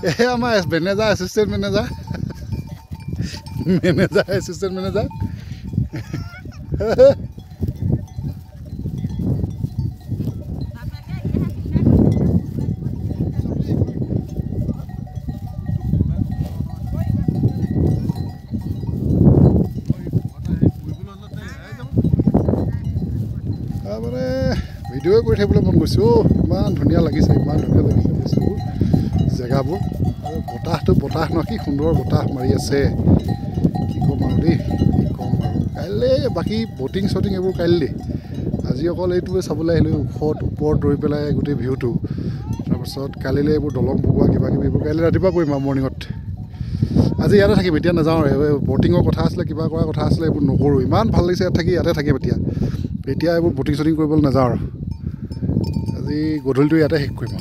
আমাৰ manager assistant manager assistant manager মানে ভিডিঅ'ই কৰি থাকিবলৈ মন গৈছে ইমান ধুনীয়া লাগিছে বস্তুবোৰ জেগাবোৰ আৰু বতাহ নহয় কি সুন্দৰ বতাহ মাৰি আছে কি ক'ম আৰু দেই কি ক'ম আৰু কাইলৈ বাকী বটিং চটিং এইবোৰ কাইলৈ আজি অকল এইটোৱে চাবলৈ আহিলোঁ ওপৰত ৰৈ পেলাই গোটেই ভিউটো তাৰপাছত কালিলৈ এইবোৰ দলং বগোৱা কিবাকিবি এইবোৰ কাইলৈ ৰাতিপুৱা কৰিম আৰু মৰ্ণিঙত আজি ইয়াতে থাকিম এতিয়া নাযাওঁ আৰু বটিঙৰ কথা আছিলে কিবা কৰা কথা আছিলে এইবোৰ নকৰোঁ ইমান ভাল লাগিছে ইয়াত থাকি ইয়াতে থাকিম এতিয়া এইবোৰ বটিং চটিং কৰিবলৈ নাযাওঁ আৰু আজি গধূলিটো ইয়াতে শেষ কৰিম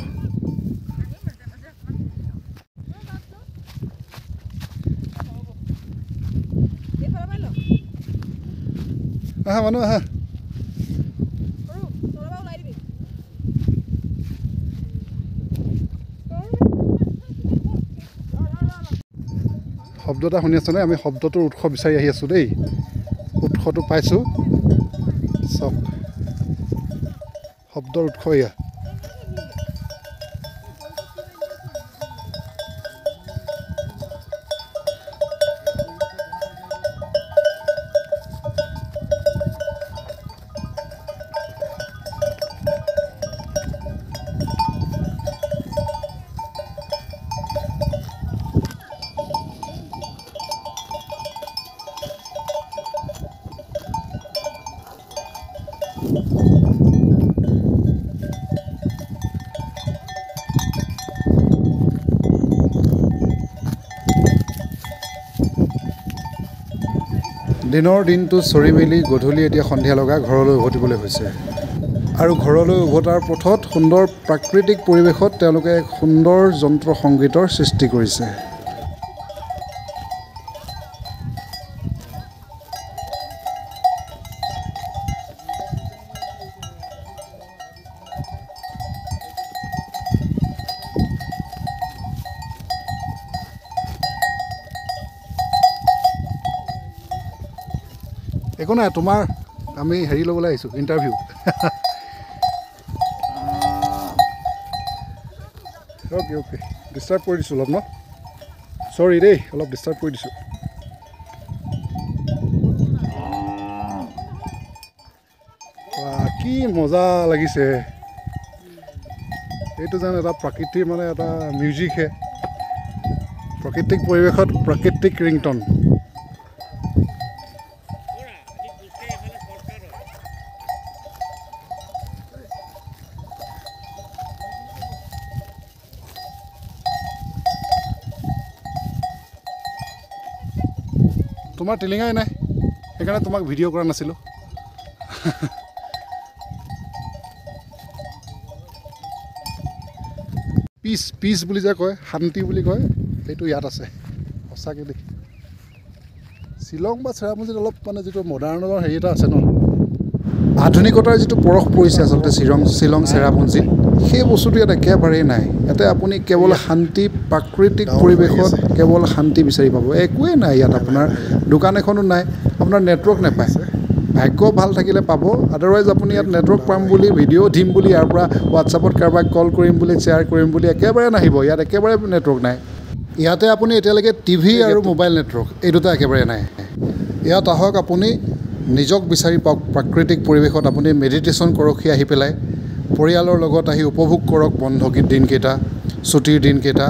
আহা মানুহ আহা শব্দ এটা শুনি আছোঁ নে আমি শব্দটোৰ উৎস বিচাৰি আহি আছোঁ দেই উৎসটো পাইছোঁ চব শব্দৰ উৎস এয়া দিনৰ দিনটো চৰি মেলি গধূলি এতিয়া সন্ধিয়া লগা ঘৰলৈ উভতিবলৈ হৈছে আৰু ঘৰলৈ উভতাৰ পথত সুন্দৰ প্ৰাকৃতিক পৰিৱেশত তেওঁলোকে এক সুন্দৰ যন্ত্ৰ সংগীতৰ সৃষ্টি কৰিছে একো নাই তোমাৰ আমি হেৰি ল'বলৈ আহিছোঁ ইণ্টাৰভিউ অ'কে ডিষ্টাৰ্ব কৰি দিছোঁ অলপ ন চৰি দেই অলপ ডিষ্টাৰ্ব কৰি দিছোঁ কি মজা লাগিছে এইটো যেন এটা প্ৰাকৃতিক মানে এটা মিউজিকহে প্ৰাকৃতিক পৰিৱেশত প্ৰাকৃতিক ৰিংটন তোমাৰ টিলিঙাই নাই সেইকাৰণে তোমাক ভিডিঅ' কৰা নাছিলোঁ পিচ বুলি যে কয় শান্তি বুলি কয় সেইটো ইয়াত আছে সঁচাকৈ দেই শ্বিলং বা চেৰাপুঞ্জীত অলপ মানে যিটো মডাৰ্ণৰ হেৰি এটা আছে ন আধুনিকতাৰ যিটো পৰশ পৰিছে আচলতে শ্বিলং চেৰাপুঞ্জীত সেই বস্তুটো ইয়াত একেবাৰেই নাই ইয়াতে আপুনি কেৱল শান্তি প্ৰাকৃতিক পৰিৱেশত কেৱল শান্তি বিচাৰি পাব একোৱেই নাই ইয়াত আপোনাৰ দোকান এখনো নাই আপোনাৰ নেটৱৰ্ক নাপায় ভাগ্য ভাল থাকিলে পাব আদাৰৱাইজ আপুনি ইয়াত নেটৱৰ্ক পাম বুলি ভিডিঅ' দিম বুলি ইয়াৰ পৰা হোৱাটছআপত কাৰোবাক কল কৰিম বুলি শ্বেয়াৰ কৰিম বুলি একেবাৰে নাহিব ইয়াত একেবাৰে নেটৱৰ্ক নাই ইয়াতে আপুনি এতিয়ালৈকে টিভি আৰু মোবাইল নেটৱৰ্ক এই দুটা একেবাৰে নাই ইয়াত আহক আপুনি নিজক বিচাৰি পাওক প্ৰাকৃতিক পৰিৱেশত আপুনি মেডিটেশ্যন কৰকহি আহি পেলাই পৰিয়ালৰ লগত আহি উপভোগ কৰক বন্ধ দিনকেইটা ছুটিৰ দিনকেইটা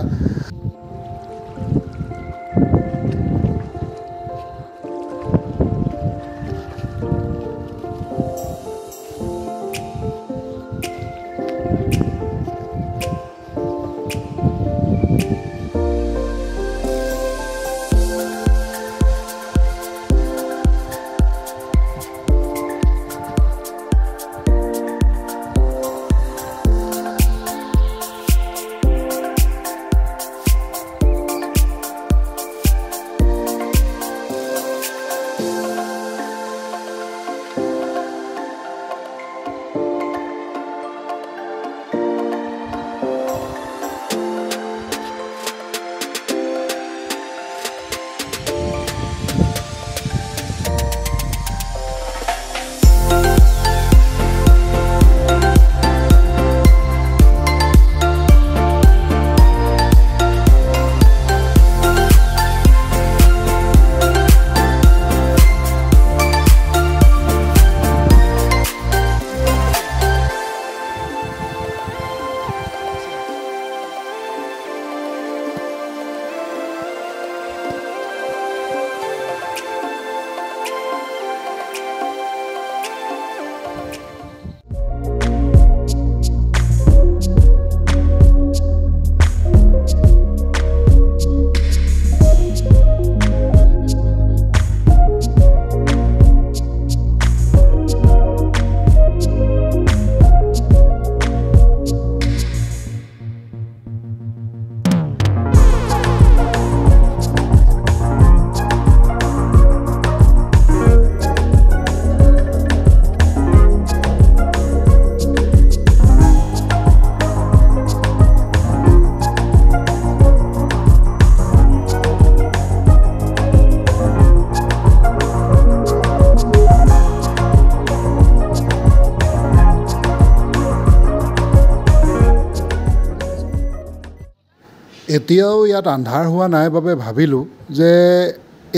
এতিয়াও ইয়াত আন্ধাৰ হোৱা নাই বাবে ভাবিলোঁ যে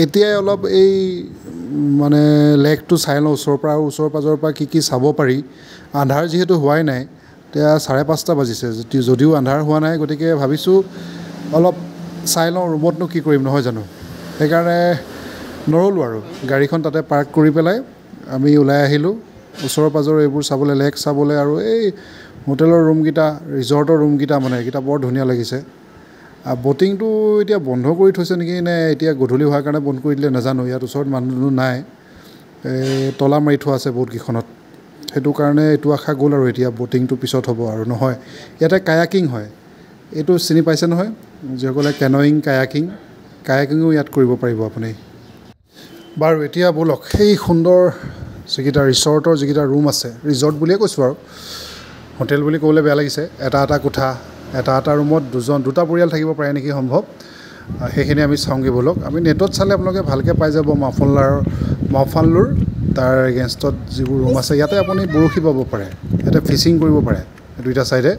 এতিয়াই অলপ এই মানে লেকটো চাই লওঁ ওচৰৰ পৰা আৰু ওচৰ পাজৰৰ পৰা কি চাব পাৰি। আন্ধাৰ যিহেতু হোৱাই নাই, এতিয়া 5:30 বাজিছে, যদিও আন্ধাৰ হোৱা নাই, গতিকে ভাবিছোঁ অলপ চাই লওঁ ৰুমতনো কি কৰিম, নহয় জানো। সেইকাৰণে নৰলোঁ আৰু গাড়ীখন তাতে পাৰ্ক কৰি পেলাই আমি ওলাই আহিলোঁ ওচৰৰ পাজৰ এইবোৰ চাবলৈ, লেক চাবলৈ। আৰু এই হোটেলৰ ৰুমকেইটা, ৰিজৰ্টৰ ৰুমকেইটা মানে এইকেইটা বৰ ধুনীয়া লাগিছে। ব'টিংটো এতিয়া বন্ধ কৰি থৈছে নেকি, নে এতিয়া গধূলি হোৱাৰ কাৰণে বন্ধ কৰি দিলে নাজানো। ইয়াত ওচৰত মানুহ নাই, তলা মাৰি থোৱা আছে বহুতকেইখনত। সেইটো কাৰণে এইটো আশা গ'ল আৰু এতিয়া ব'টিংটো পিছত হ'ব আৰু নহয়। ইয়াতে কায়াকিং হয়, এইটো চিনি পাইছে নহয়, যিসকলে কেনয়িং কায়াকিঙো ইয়াত কৰিব পাৰিব আপুনি। বাৰু এতিয়া ব'লক সেই সুন্দৰ যিকেইটা ৰিচৰ্টৰ যিকেইটা ৰুম আছে, ৰিজৰ্ট বুলিয়ে কৈছোঁ আৰু, হোটেল বুলি ক'বলৈ বেয়া লাগিছে, এটা কোঠা, এটা ৰুমত দুটা পৰিয়াল থাকিব পাৰে নেকি সম্ভৱ। সেইখিনি আমি চাওঁগৈ ব'লক। আমি নেটত চালে আপোনালোকে ভালকৈ পাই যাব মাওফানলুৰ তাৰ এগেইনষ্টত যিবোৰ ৰুম আছে। ইয়াতে আপুনি বৰশী বাব পাৰে, ইয়াতে ফিচিং কৰিব পাৰে, দুইটা ছাইডে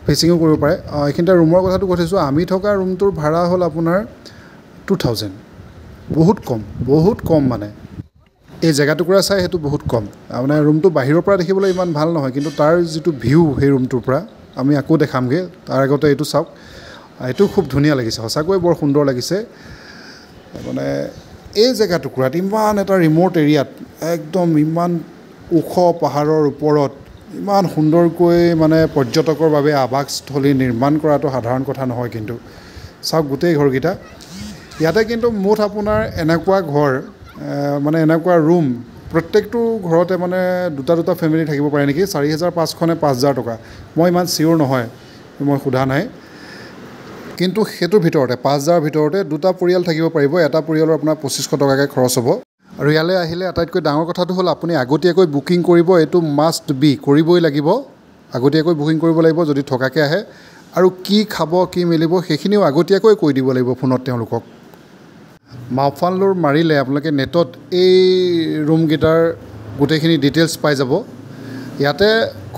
ফিচিঙো কৰিব পাৰে। এইখিনিতে ৰুমৰ কথাটো কৈ থৈছোঁ। আমি থকা ৰুমটোৰ ভাড়া হ'ল আপোনাৰ 2000, বহুত কম মানে। এই জেগাটুকুৰা চাই সেইটো বহুত কম। মানে ৰুমটো বাহিৰৰ পৰা দেখিবলৈ ইমান ভাল নহয়, কিন্তু তাৰ যিটো ভিউ সেই ৰুমটোৰ পৰা আমি আকৌ দেখামগৈ। তাৰ আগতে এইটো চাওক, এইটো খুব ধুনীয়া লাগিছে, সঁচাকৈ বৰ সুন্দৰ লাগিছে। মানে এই জেগাটুকুৰাত ইমান এটা ৰিম'ট এৰিয়াত, একদম ইমান ওখ পাহাৰৰ ওপৰত ইমান সুন্দৰকৈ মানে পৰ্যটকৰ বাবে আৱাসস্থলী নিৰ্মাণ কৰাটো সাধাৰণ কথা নহয়। কিন্তু চাওক গোটেই ঘৰকেইটা ইয়াতে, কিন্তু মুঠ আপোনাৰ এনেকুৱা ঘৰ মানে এনেকুৱা ৰুম প্ৰত্যেকটো ঘৰতে মানে দুটা ফেমিলি থাকিব পাৰে নেকি। 4,500 নে 5,000 টকা, মই ইমান চিয়'ৰ নহয়, মই সোধা নাই। কিন্তু সেইটোৰ ভিতৰতে 5,000 ভিতৰতে দুটা পৰিয়াল থাকিব পাৰিব। এটা পৰিয়ালৰ আপোনাৰ 2,500 টকাকৈ খৰচ হ'ব। আৰু ইয়ালৈ আহিলে আটাইতকৈ ডাঙৰ কথাটো হ'ল আপুনি আগতীয়াকৈ বুকিং কৰিব, এইটো মাষ্ট বি, কৰিবই লাগিব। আগতীয়াকৈ বুকিং কৰিব লাগিব যদি থকাকৈ আহে। আৰু কি খাব কি মেলিব সেইখিনিও আগতীয়াকৈ কৈ দিব লাগিব ফোনত তেওঁলোকক। মাওফানলুৰ মাৰিলে আপোনালোকে নেটত এই ৰুমকেইটাৰ গোটেইখিনি ডিটেইলছ পাই যাব। ইয়াতে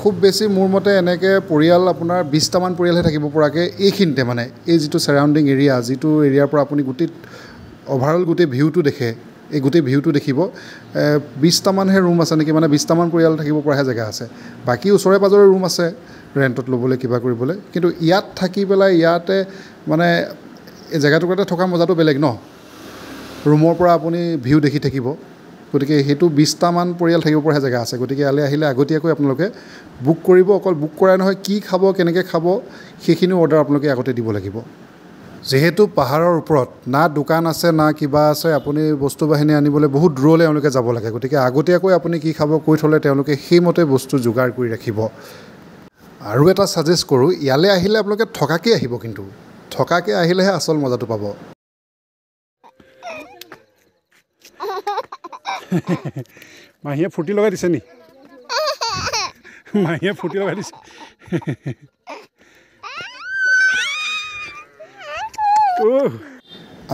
খুব বেছি মোৰ মতে এনেকৈ পৰিয়াল আপোনাৰ 20টামান পৰিয়ালহে থাকিব পৰাকৈ এইখিনিতে, মানে এই যিটো ছাৰাউণ্ডিং এৰিয়া, যিটো এৰিয়াৰ পৰা আপুনি গোটেই অভাৰঅল গোটেই ভিউটো দেখে, এই গোটেই ভিউটো দেখিব। 20টামানহে ৰুম আছে নেকি, মানে 20টামান পৰিয়াল থাকিব পৰাহে জেগা আছে। বাকী ওচৰে পাজৰে ৰুম আছে ৰেণ্টত ল'বলৈ, কিবা কৰিবলৈ। কিন্তু ইয়াত থাকি পেলাই ইয়াতে মানে এই জেগাটুকুৰাতে থকা মজাটো বেলেগ ন। ৰুমৰ পৰা আপুনি ভিউ দেখি থাকিব। গতিকে সেইটো 20টামান পৰিয়াল থাকিব পৰাহে জেগা আছে। গতিকে ইয়ালৈ আহিলে আগতীয়াকৈ আপোনালোকে বুক কৰিব। অকল বুক কৰাই নহয়, কি খাব কেনেকৈ খাব সেইখিনিও অৰ্ডাৰ আপোনালোকে আগতে দিব লাগিব। যিহেতু পাহাৰৰ ওপৰত না দোকান আছে না কিবা আছে, আপুনি বস্তু বাহিনী আনিবলৈ বহুত দূৰলৈ তেওঁলোকে যাব লাগে। গতিকে আগতীয়াকৈ আপুনি কি খাব কৈ থ'লে তেওঁলোকে সেইমতে বস্তু যোগাৰ কৰি ৰাখিব। আৰু এটা ছাজেষ্ট কৰোঁ, ইয়ালৈ আহিলে আপোনালোকে থকাকৈ আহিব, কিন্তু থকাকৈ আহিলেহে আচল মজাটো পাব। মাহীয়ে ফূৰ্তি লগাই দিছে নি? মাহীয়ে ফূৰ্তি লগাই দিছে।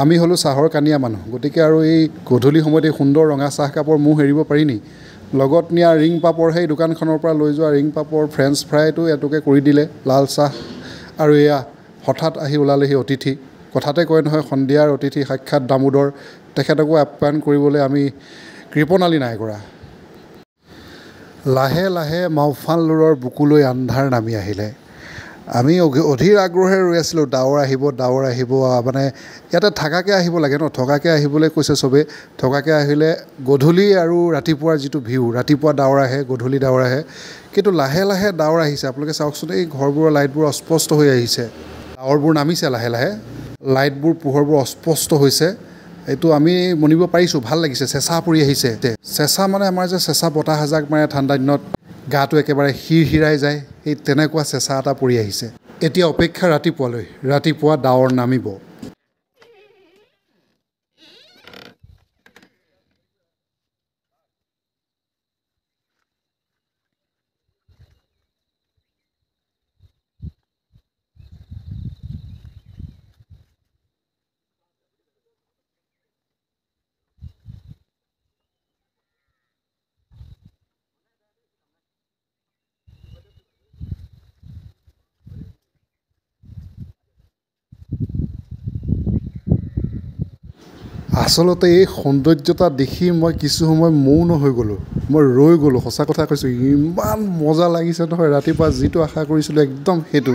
আমি হ'লোঁ চাহৰ কানিয়া মানুহ, গতিকে আৰু এই গধূলি সময়ত এই সুন্দৰ ৰঙা চাহকাপৰ মোহ এৰিব পাৰি নি। লগত নিয়া ৰিং পাপৰ, সেই দোকানখনৰ পৰা লৈ যোৱা ৰিং পাপৰ, ফ্ৰেঞ্চ ফ্ৰাইটো এটুকে কৰি দিলে, লাল চাহ। আৰু এয়া হঠাৎ আহি ওলালেহি অতিথি। কথাতে কয় নহয়, সন্ধিয়াৰ অতিথি সাক্ষাৎ দামোদৰ। তেখেতকো আপ্যায়ন কৰিবলৈ আমি কৃপণালি নাই কৰা। লাহে লাহে মাওফানলুৰৰ বুকুলৈ আন্ধাৰ নামি আহিলে। আমি অধীৰ আগ্ৰহে ৰৈ আছিলোঁ, ডাৱৰ আহিব। মানে ইয়াতে থাকাকৈ আহিব লাগে ন, থকাকৈ আহিবলৈ কৈছে চবেই। থকাকৈ আহিলে গধূলি আৰু ৰাতিপুৱাৰ যিটো ভিউ, ৰাতিপুৱা ডাৱৰ আহে, গধূলি ডাৱৰ আহে। কিন্তু লাহে লাহে ডাৱৰ আহিছে, আপোনালোকে চাওকচোন, এই ঘৰবোৰৰ লাইটবোৰ অস্পষ্ট হৈ আহিছে। ডাৱৰবোৰ নামিছে লাহে লাহে, লাইটবোৰ পোহৰবোৰ অস্পষ্ট হৈছে। এইটো আমি মনিব পাৰিছোঁ, ভাল লাগিছে, চেঁচা পৰি আহিছে। চেঁচা মানে আমাৰ যে চেঁচা বতাহ এজাক মাৰে ঠাণ্ডা দিনত, গাটো একেবাৰে হিৰহিৰাই যায়, সেই তেনেকুৱা চেঁচা এটা পৰি আহিছে। এতিয়া অপেক্ষা ৰাতিপুৱালৈ, ৰাতিপুৱা ডাৱৰ নামিব। আচলতে এই সৌন্দৰ্যতা দেখি মই কিছু সময় মৌন হৈ গ'লোঁ, মই ৰৈ গ'লোঁ। সঁচা কথা কৈছোঁ, ইমান মজা লাগিছে নহয়। ৰাতিপুৱা যিটো আশা কৰিছিলোঁ একদম সেইটো।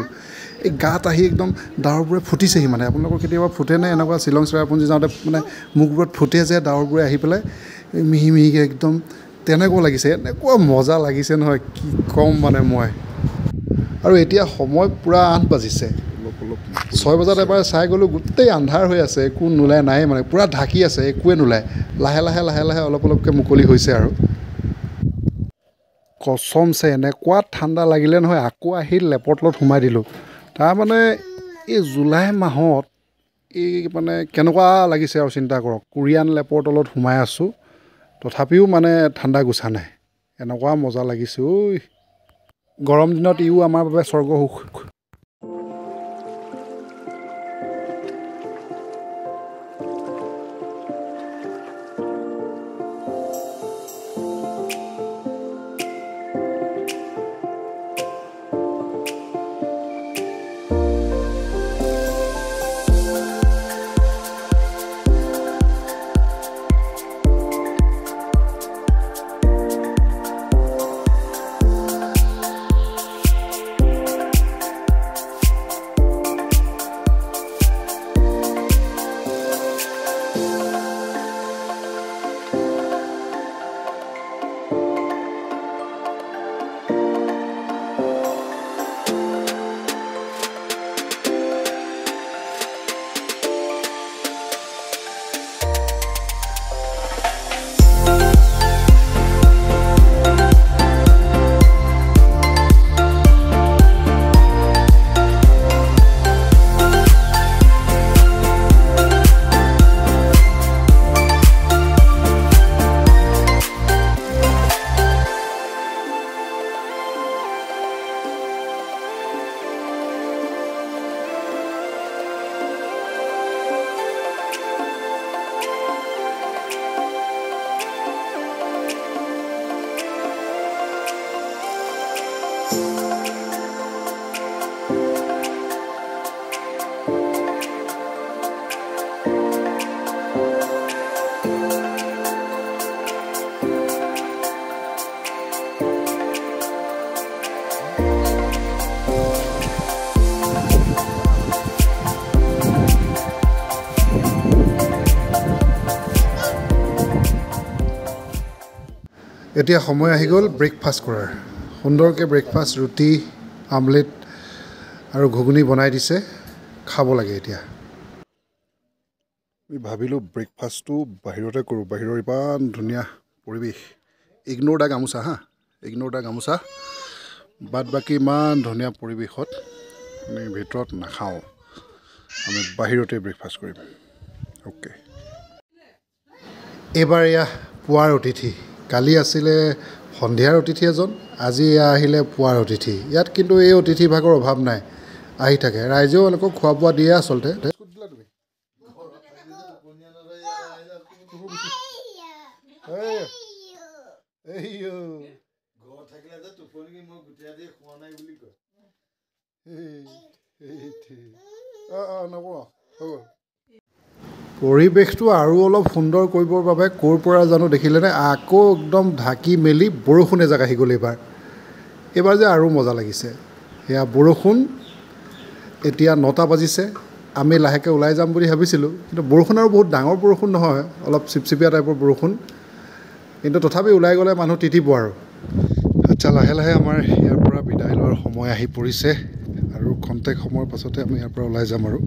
এই গাত আহি একদম ডাৱৰবোৰে ফুটিছেহি। মানে আপোনালোকৰ কেতিয়াবা ফুটেনে এনেকুৱা শ্বিলং চেৰাপুঞ্জী যাওঁতে মানে মুখবোৰত ফুটে যে ডাৱৰবোৰে আহি পেলাই মিহি মিহিকৈ একদম তেনেকুৱা লাগিছে। এনেকুৱা মজা লাগিছে নহয়, কি ক'ম মানে মই। আৰু এতিয়া সময় পূৰা 8 বাজিছে। 6 বজাত এবাৰ চাই গ'লোঁ, গোটেই আন্ধাৰ হৈ আছে, একো নোলায়, নাই মানে পূৰা ঢাকি আছে, একোৱে নোলায়। লাহে লাহে অলপ অলপকৈ মুকলি হৈছে আৰু। কচমছে এনেকুৱা ঠাণ্ডা লাগিলে নহয়, আকৌ আহি লেপৰ তলত সোমাই দিলোঁ। তাৰমানে এই জুলাই মাহত এই মানে কেনেকুৱা লাগিছে আৰু চিন্তা কৰক। কোৰিয়ান লেপৰ তলত সোমাই আছোঁ, তথাপিও মানে ঠাণ্ডা গুছা নাই। এনেকুৱা মজা লাগিছে ঐ। গৰম দিনত ইও আমাৰ বাবে স্বৰ্গ সুখ। এতিয়া সময় আহি গ'ল ব্ৰেকফাষ্ট কৰাৰ। সুন্দৰকৈ ব্ৰেকফাষ্ট, ৰুটি, আমলেট আৰু ঘুগুনি বনাই দিছে, খাব লাগে এতিয়া। আমি ভাবিলোঁ ব্ৰেকফাষ্টটো বাহিৰতে কৰোঁ। বাহিৰৰ ইমান ধুনীয়া পৰিৱেশ। ইগন'ৰ দা গামোচা হা, ইগন'ৰ দা গামোচা। বাদ বাকী ইমান ধুনীয়া পৰিৱেশত আমি ভিতৰত নাখাওঁ, আমি বাহিৰতে ব্ৰেকফাষ্ট কৰিম। অ'কে। এইবাৰ এয়া পুৱাৰ অতিথি। কালি আছিলে সন্ধিয়াৰ অতিথি এজন, আজি এয়া আহিলে পুৱাৰ অতিথি। ইয়াত কিন্তু এই অতিথি ভাগৰ অভাৱ নাই, আহি থাকে। ৰাইজেও এনেকৈ খোৱা বোৱা দিয়ে আচলতে। পৰিৱেশটো আৰু অলপ সুন্দৰ কৰিবৰ বাবে ক'ৰ পৰা জানো দেখিলেনে আকৌ একদম ঢাকি মেলি বৰষুণ এজাক আহি গ'ল। এইবাৰ যে আৰু মজা লাগিছে। সেয়া বৰষুণ। এতিয়া 9টা বাজিছে, আমি লাহেকৈ ওলাই যাম বুলি ভাবিছিলোঁ, কিন্তু বৰষুণ আৰু বহুত ডাঙৰ বৰষুণ নহয়, অলপ চিপচিপীয়া টাইপৰ বৰষুণ। কিন্তু তথাপি ওলাই গ'লে মানুহ তিতিব আৰু। আচ্ছা, লাহে লাহে আমাৰ ইয়াৰ পৰা বিদায় লোৱাৰ সময় আহি পৰিছে আৰু খন্তেক সময়ৰ পাছতে আমি ইয়াৰ পৰা ওলাই যাম আৰু।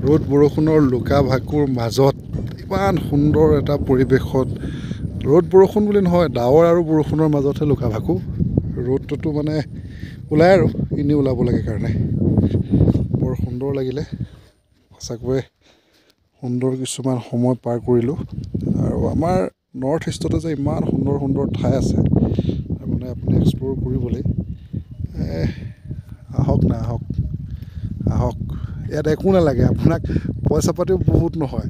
ৰ'দ বৰষুণৰ লুকা ভাকুৰ মাজত ইমান সুন্দৰ এটা পৰিৱেশত, ৰ'দ বৰষুণ বুলি নহয়, ডাৱৰ আৰু বৰষুণৰ মাজতহে লুকা ভাকু। ৰ'দটোতো মানে ওলাই আৰু এনেই ওলাব লাগে কাৰণে। বৰ সুন্দৰ লাগিলে সঁচাকৈ। সুন্দৰ কিছুমান সময় পাৰ কৰিলোঁ। আৰু আমাৰ নৰ্থ ইষ্টতে যে ইমান সুন্দৰ সুন্দৰ ঠাই আছে, তাৰমানে আপুনি এক্সপ্ল'ৰ কৰিবলৈ আহক না আহক আহক। ইয়াত একো নালাগে আপোনাক, পইচা পাতিও বহুত নহয়,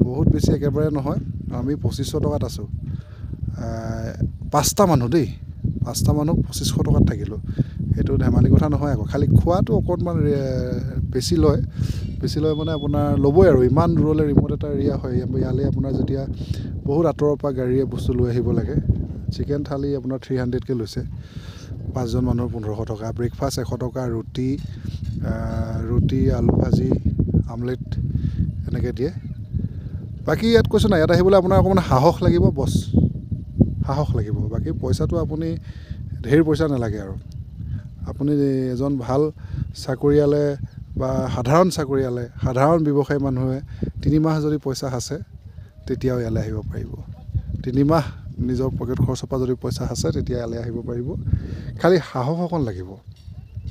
বহুত বেছি একেবাৰে নহয়। আমি 2500 টকাত আছোঁ, 5টা মানুহ দেই, 5টা মানুহ 2500 টকাত থাকিলোঁ। এইটো ধেমালি কথা নহয় আকৌ খালি খোৱাটো অকণমান বেছি লয় মানে আপোনাৰ ল'বই আৰু ইমান দূৰলৈ ৰিম'ট এটা এৰিয়া হয় ইয়ালৈ আপোনাৰ যেতিয়া বহুত আঁতৰৰ পৰা গাড়ীয়ে বস্তু লৈ আহিব লাগে চিকেন থালি আপোনাৰ 300কৈ লৈছে 5জন মানুহৰ 1500 টকা ব্ৰেকফাষ্ট 100 টকা ৰুটি আলু ভাজি আমলেট এনেকৈ দিয়ে বাকী ইয়াত কৈছোঁ না ইয়াত আহিবলৈ আপোনাৰ অকণমান সাহস লাগিব বছ সাহস লাগিব বাকী পইচাটো আপুনি ঢেৰ পইচা নালাগে আৰু আপুনি এজন ভাল চাকৰিয়ালে বা সাধাৰণ চাকৰিয়ালে সাধাৰণ ব্যৱসায়ী মানুহে 3 মাহ যদি পইচা আছে তেতিয়াও ইয়ালৈ আহিব পাৰিব 3 মাহ নিজৰ পকেট খৰচৰ পৰা যদি পইচা আছে তেতিয়া ইয়ালৈ আহিব পাৰিব খালি সাহস অকণ লাগিব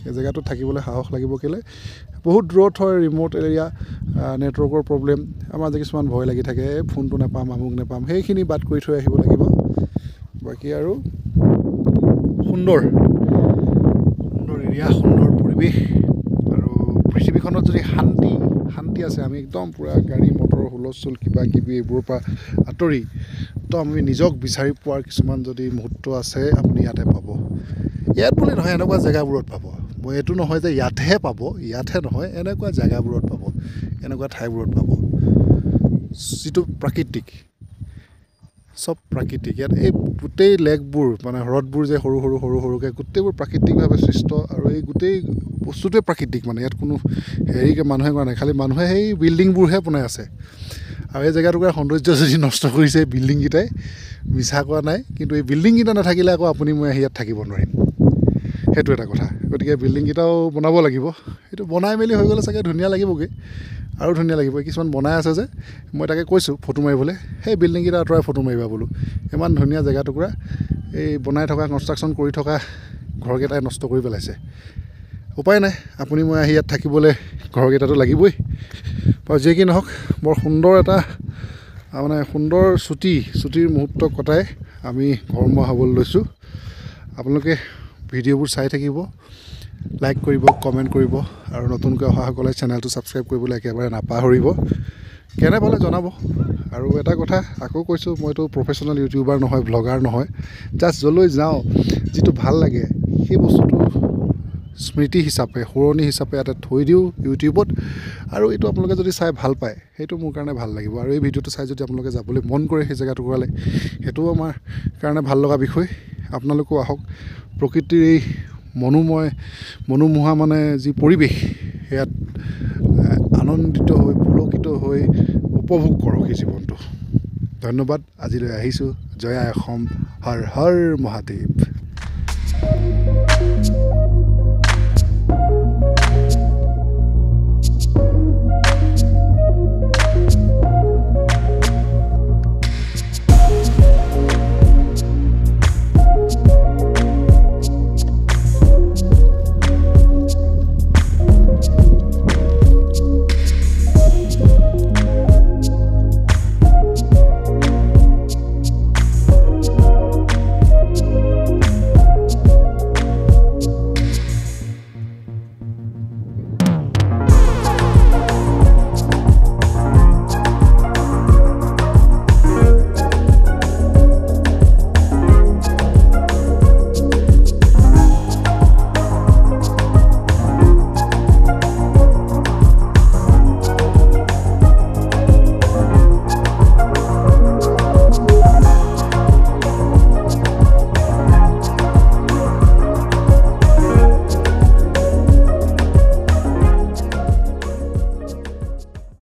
এই জেগাটোত থাকিবলৈ সাহস লাগিব কেলে বহুত দূৰত হয় ৰিম'ট এৰিয়া নেটৱৰ্কৰ প্ৰব্লেম আমাৰ যে কিছুমান ভয় লাগি থাকে ফোনটো নাপাম আমুক নাপাম সেইখিনি বাদ কৰি থৈ আহিব লাগিব বাকী আৰু সুন্দৰ এৰিয়া সুন্দৰ পৰিৱেশ আৰু পৃথিৱীখনত যদি শান্তি আছে আমি একদম পূৰা গাড়ী মটৰ হুলস্থুল কিবা কিবি এইবোৰৰ পৰা আঁতৰি তো আমি নিজক বিচাৰি পোৱাৰ কিছুমান যদি মুহূৰ্ত আছে আপুনি ইয়াতে পাব ইয়াত বুলি নহয় এনেকুৱা জেগাবোৰত পাব মই এইটো নহয় যে ইয়াতহে পাব ইয়াতহে নহয় এনেকুৱা জেগাবোৰত পাব এনেকুৱা ঠাইবোৰত পাব যিটো প্ৰাকৃতিক চব প্ৰাকৃতিক ইয়াত এই গোটেই লেকবোৰ মানে হ্ৰদবোৰ যে সৰুকৈ গোটেইবোৰ প্ৰাকৃতিকভাৱে সৃষ্ট আৰু এই গোটেই বস্তুটোৱে প্ৰাকৃতিক মানে ইয়াত কোনো হেৰিকৈ মানুহে কৰা নাই খালি মানুহে সেই বিল্ডিংবোৰহে বনাই আছে আৰু এই জেগাটুকুৰাৰ সৌন্দৰ্য যদি নষ্ট কৰিছে এই বিল্ডিংকেইটাই মিছা কোৱা নাই কিন্তু এই বিল্ডিংকেইটা নাথাকিলে আকৌ আপুনি মই ইয়াত থাকিব নোৱাৰিম সেইটো এটা কথা গতিকে বিল্ডিংকেইটাও বনাব লাগিব সেইটো বনাই মেলি হৈ গ'লে চাগে ধুনীয়া লাগিবগৈ আৰু ধুনীয়া লাগিব কিছুমান বনাই আছে যে মই তাকে কৈছোঁ ফটো মাৰিবলৈ সেই বিল্ডিংকেইটা আঁতৰাই ফটো মাৰিবা বোলো ইমান ধুনীয়া জেগাটুকুৰা এই বনাই থকা কনষ্ট্ৰাকশ্যন কৰি থকা ঘৰকেইটাই নষ্ট কৰি পেলাইছে উপায় নাই আপুনি মই আহি ইয়াত থাকিবলৈ ঘৰকেইটাতো লাগিবই বাৰু যিয়ে কি নহওক বৰ সুন্দৰ এটা মানে সুন্দৰ ছুটিৰ মুহূৰ্ত কটাই আমি ঘৰমুৱা হ'বলৈ লৈছোঁ আপোনালোকে ভিডিঅ'বোৰ চাই থাকিব লাইক কৰিব কমেণ্ট কৰিব আৰু নতুনকৈ অহাসকলে চেনেলটো ছাবস্ক্ৰাইব কৰিবলৈ একেবাৰে নাপাহৰিব কেনে পালে জনাব আৰু এটা কথা আকৌ কৈছোঁ মইতো প্ৰফেশ্যনেল ইউটিউবাৰ নহয় ব্লগাৰ নহয় জাষ্ট য'লৈ যাওঁ যিটো ভাল লাগে সেই বস্তুটো স্মৃতি হিচাপে শুৱনি হিচাপে ইয়াতে থৈ দিওঁ ইউটিউবত আৰু এইটো আপোনালোকে যদি চাই ভাল পায় সেইটো মোৰ কাৰণে ভাল লাগিব আৰু এই ভিডিঅ'টো চাই যদি আপোনালোকে যাবলৈ মন কৰে সেই জেগাটুকুৰালৈ সেইটোও আমাৰ কাৰণে ভাল লগা বিষয় আপোনালোকেও আহক প্ৰকৃতিৰ এই মনোমোহা মানে যি পৰিৱেশ সেয়াত আনন্দিত হৈ পুলকিত হৈ উপভোগ কৰক এই জীৱনটো ধন্যবাদ আজিলৈ আহিছোঁ জয় আই অসম হৰ হৰ মহাদেৱ